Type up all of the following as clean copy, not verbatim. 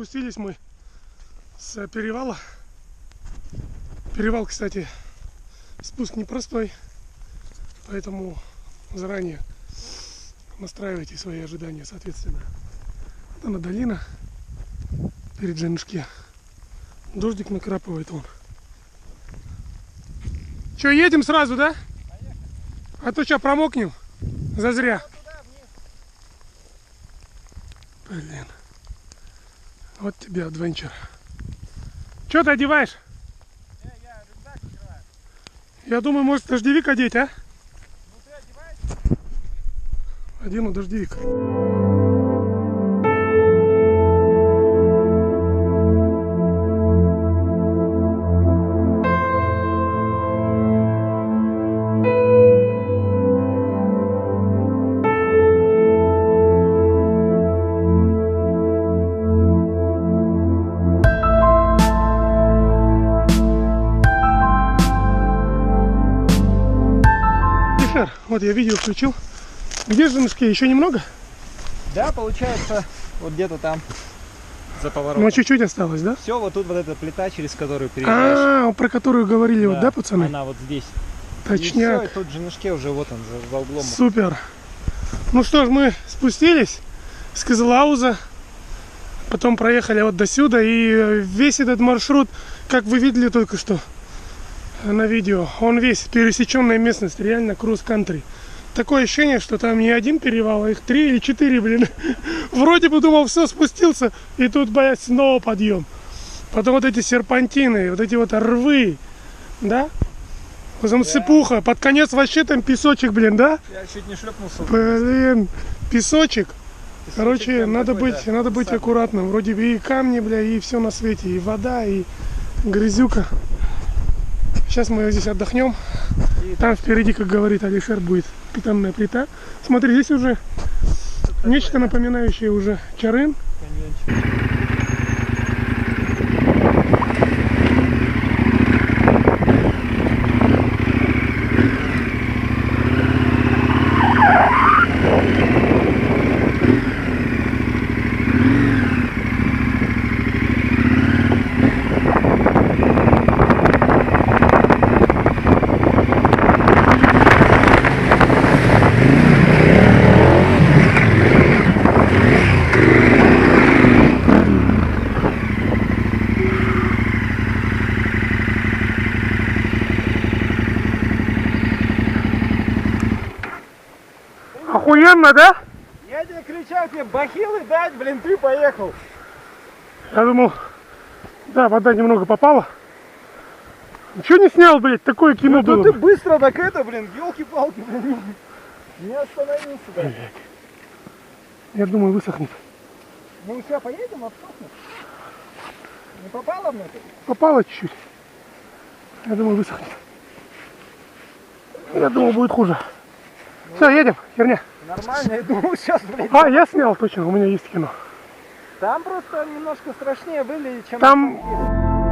Спустились мы с перевала. Перевал, кстати, спуск непростой, поэтому заранее настраивайте свои ожидания, соответственно. Вот она долина перед Женушке. Дождик накрапывает вон. Че, едем сразу, да? А то что, промокнем? Зазря. Блин. Вот тебе адвенчер. Че ты одеваешь? Я рюкзак открываю. Я думаю, может дождевик одеть, а? Ну ты одеваешь? Одену дождевик. Вот я видео включил. Где Женушки? Еще немного? Да, получается, вот где-то там, за поворотом. Ну, чуть-чуть осталось, да? Все, вот тут вот эта плита, через которую переезжаешь. Про которую говорили, Да, вот, да, пацаны? она вот здесь. Точняк. И все, и тут Женушке уже вот он, за углом. Супер. Ну что ж, мы спустились с Кызылауза, потом проехали вот до сюда, и весь этот маршрут, как вы видели только что на видео, он весь пересеченная местность, реально кросс-кантри. Такое ощущение, что там не один перевал, а их 3 или 4, блин. Вроде бы думал, все, спустился, и тут, блядь, снова подъем. Потом вот эти серпантины, вот эти вот рвы, да? Потом сыпуха, под конец вообще там песочек, блин, да? Я чуть не шлепнулся. Блин, песочек. Короче, надо такой, быть, да, надо быть аккуратным. Вроде бы и камни, бля, и все на свете, и вода, и грязюка. Сейчас мы здесь отдохнем. Там впереди, как говорит Алишер, будет питомная плита. Смотри, здесь уже нечто напоминающее уже Чарын. Охуенно, да? Я тебе кричал, тебе бахилы дать, блин, ты поехал. Я думал, да, вода немного попала. Ничего не снял, блядь, такое кино было. Ну ты быстро так это, блин, елки-палки, блин, не остановился, да. Я думаю, высохнет. Ну все, поедем, обсохнет. Не попало внутрь? Попало чуть-чуть. Я думаю, высохнет. Я думал, будет хуже. Все, едем, херня. Нормально, я думал сейчас, блин. А, я снял, точно, у меня есть кино. Там просто немножко страшнее выглядит, чем... Там... на самом деле.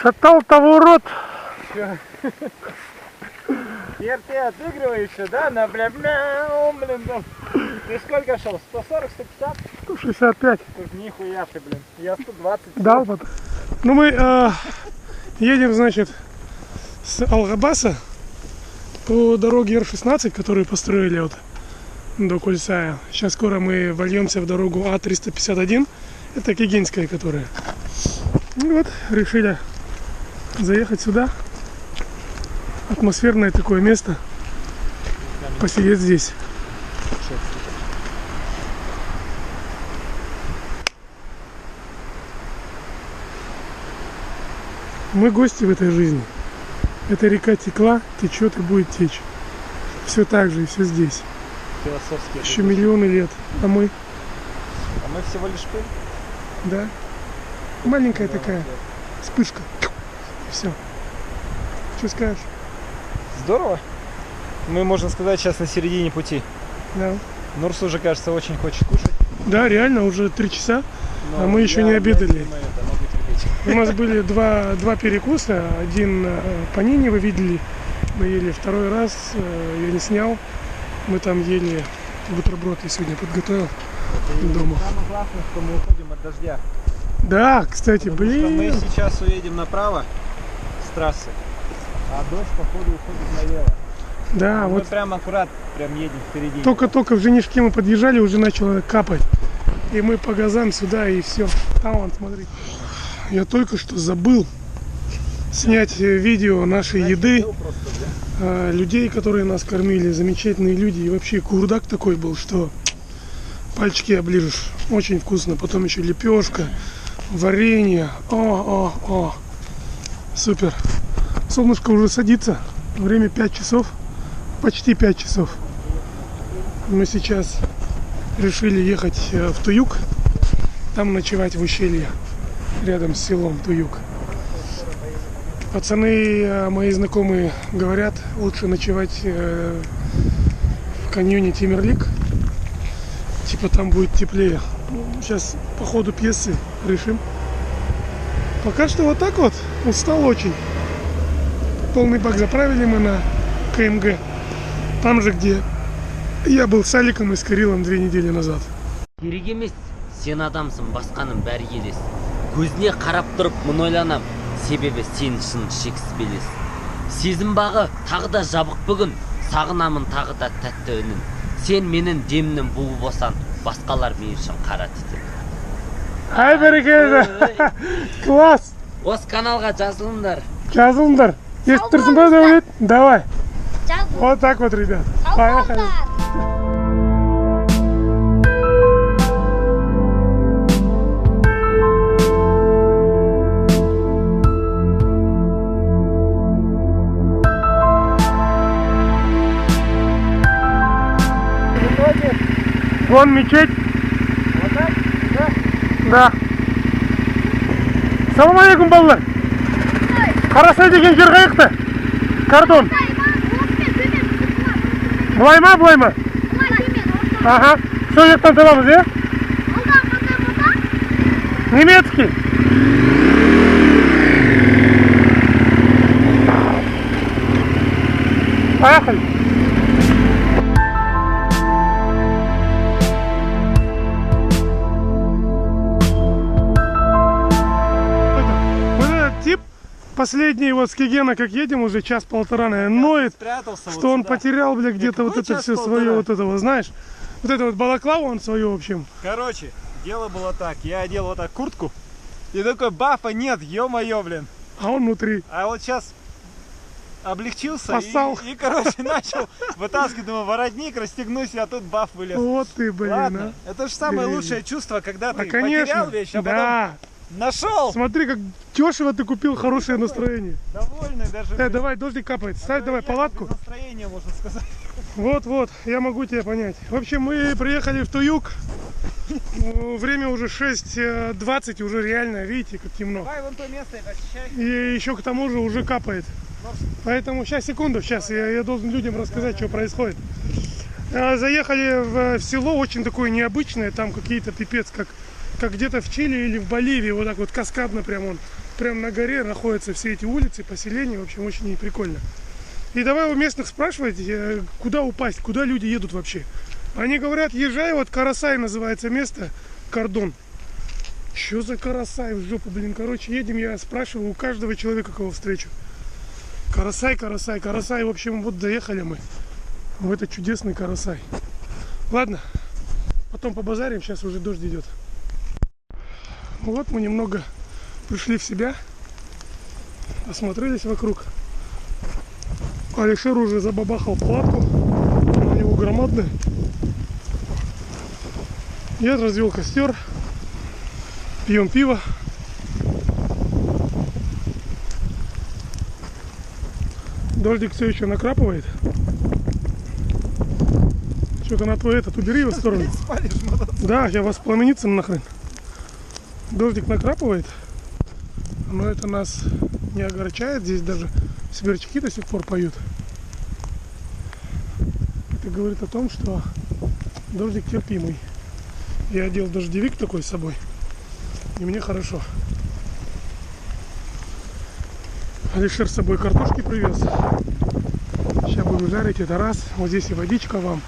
Шатал-то в урод. Теперь ты отыгрываешься, да? На блин, там. Ты сколько шел? 140, 150? 165. Тут нихуя ты, блин. Я 120. Дал потом. Ну мы едем, значит, с Алгабаса по дороге Р-16, которую построили вот до Кульсая. Сейчас скоро мы вольемся в дорогу А-351. Это Кегинская, которая. И вот решили заехать сюда. Атмосферное такое место. Посидеть здесь. Мы гости в этой жизни. Эта река текла, течет и будет течь. Все так же и все здесь. Философский. Еще миллионы лет. А мы? А мы всего лишь пыль. Да. Маленькая такая вспышка. И все. Что скажешь? Здорово. Мы, можно сказать, сейчас на середине пути. Да. Нурс уже, кажется, очень хочет кушать. Да, реально, уже 3 часа. Но А мы еще не я обедали. думаю, это могу терпеть. У нас были два перекуса. Один панини вы видели. Мы ели второй раз. Я не снял. Мы там ели бутерброд. Я сегодня подготовил дома. Самое классное, что мы уходим от дождя. Да, кстати, Потому что мы блин. сейчас уедем направо с трассы, а дождь, походу, уходит налево. Да, Мы вот прям аккурат прям едем впереди. только в Женишке мы подъезжали, уже начало капать. И мы по газам сюда, и все. Там вон, смотрите. Я только что забыл снять видео нашей еды. Людей, которые нас кормили. Замечательные люди. И вообще курдак такой был, что пальчики оближешь. Очень вкусно. Потом еще лепешка, варенье. О. Супер. Солнышко уже садится. Время 5 часов. Почти 5 часов. Мы сейчас решили ехать в Туюк. Там ночевать в ущелье. Рядом с селом Туюк. Пацаны, мои знакомые, говорят, лучше ночевать в каньоне Тимерлик. Типа там будет теплее. Сейчас по ходу пьесы решим. Пока что вот так вот. Устал очень. Полный бак заправили мы на КМГ. Там же, где я был с Аликом и с Кириллом 2 недели назад. Керек емес, сен адамсың, басқаның бәрі елес. Көзіне қарап тұрып мұны ойланам, себебі сен шын шексіз белес. Сезім бағы тағы да жабық бүгін, сағынамын тағы да тәтті үнін. Сен менің демнің буы болсаң, басқалар мен үшін қара түтін. Ай, бәрекелді! Класс! Осы каналға жазылыңдар. Жазылыңдар. Естіп тұрсың ба, Дәулет? Давай. Вот так вот, ребят. Поехали. Вон мечеть. Вот так? Да? Да. Салам алейкум, балалар. Қарасай деген жер қайықты? Кардон. Бұлай ма? Ага. Сол жақтан табамыз, е? Немецкий. Поехали. Вот этот тип последний вот с Кегена, как едем, уже час-полтора, наверное, ноет, Спрятался что вот он сюда. потерял, бля, где-то вот какой это все час-полтора? свое, вот это вот, знаешь, вот это вот балаклаву он свою, в общем. Короче, дело было так. Я одел вот так куртку. И такой, бафа нет, ё-моё, блин. А он внутри. А вот сейчас облегчился Поссал. и, короче, начал вытаскивать, думаю, воротник, расстегнусь, а тут баф вылез. Вот ты, блин, Ладно, это же самое Блин. лучшее чувство, когда а. ты Конечно, потерял вещь, а да. потом нашел. Смотри, как дешево ты купил, хорошее настроение. Довольный даже. Давай, дождик капает. Ставь давай палатку. Без настроения, можно сказать. Вот, я могу тебя понять. В общем, мы приехали в Туюк. Ну, время уже 6:20, уже реально, видите, как темно. Давай вон то место и очищай. И еще к тому же уже капает. Поэтому сейчас, секунду, сейчас я должен людям рассказать, что происходит. Заехали в село очень такое необычное, там какие-то пипец, как где-то в Чили или в Боливии, вот так вот каскадно прям он прям на горе находятся все эти улицы, поселения. В общем, очень прикольно. И давай у местных спрашивать, куда упасть, куда люди едут вообще. Они говорят, езжай, вот Карасай называется место, Кордон. Что за Карасай в жопу, блин. Короче, едем, я спрашиваю у каждого человека, кого встречу. Карасай, Карасай, Карасай. В общем, вот доехали мы в этот чудесный Карасай. Ладно, потом побазарим, сейчас уже дождь идет. Вот мы немного пришли в себя, осмотрелись вокруг. Алишер уже забабахал палатку, она у него громадная. Я развел костер, пьем пиво. Дождик все еще накрапывает. Что-то на твой этот, убери его в сторону. Да, я воспламениться нахрен. Дождик накрапывает, но это нас не огорчает. Здесь даже сверчки до сих пор поют. Это говорит о том, что дождик терпимый. Я одел дождевик такой с собой, и мне хорошо. Алишер с собой картошки привез. Сейчас будем жарить, это раз. Вот здесь и водичка вам.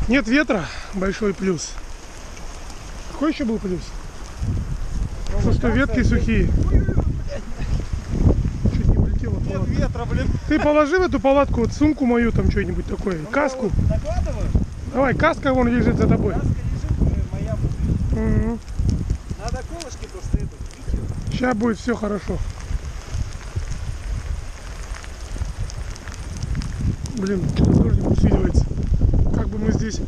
Нет ветра, большой плюс. Какой еще был плюс? Что ветки сухие. Чуть не улетела палатка. Нет ветра, блин. Ты положи в эту палатку вот сумку мою, там что-нибудь такое, каску. Накладываю? Давай, каска вон лежит за тобой. Каска лежит, моя. Угу. Надо колышки просто это. Сейчас будет все хорошо. Блин, что-то дождик усиливается. Как бы мы здесь...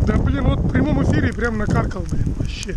Да блин, вот в прямом эфире прям накаркал, блин, вообще.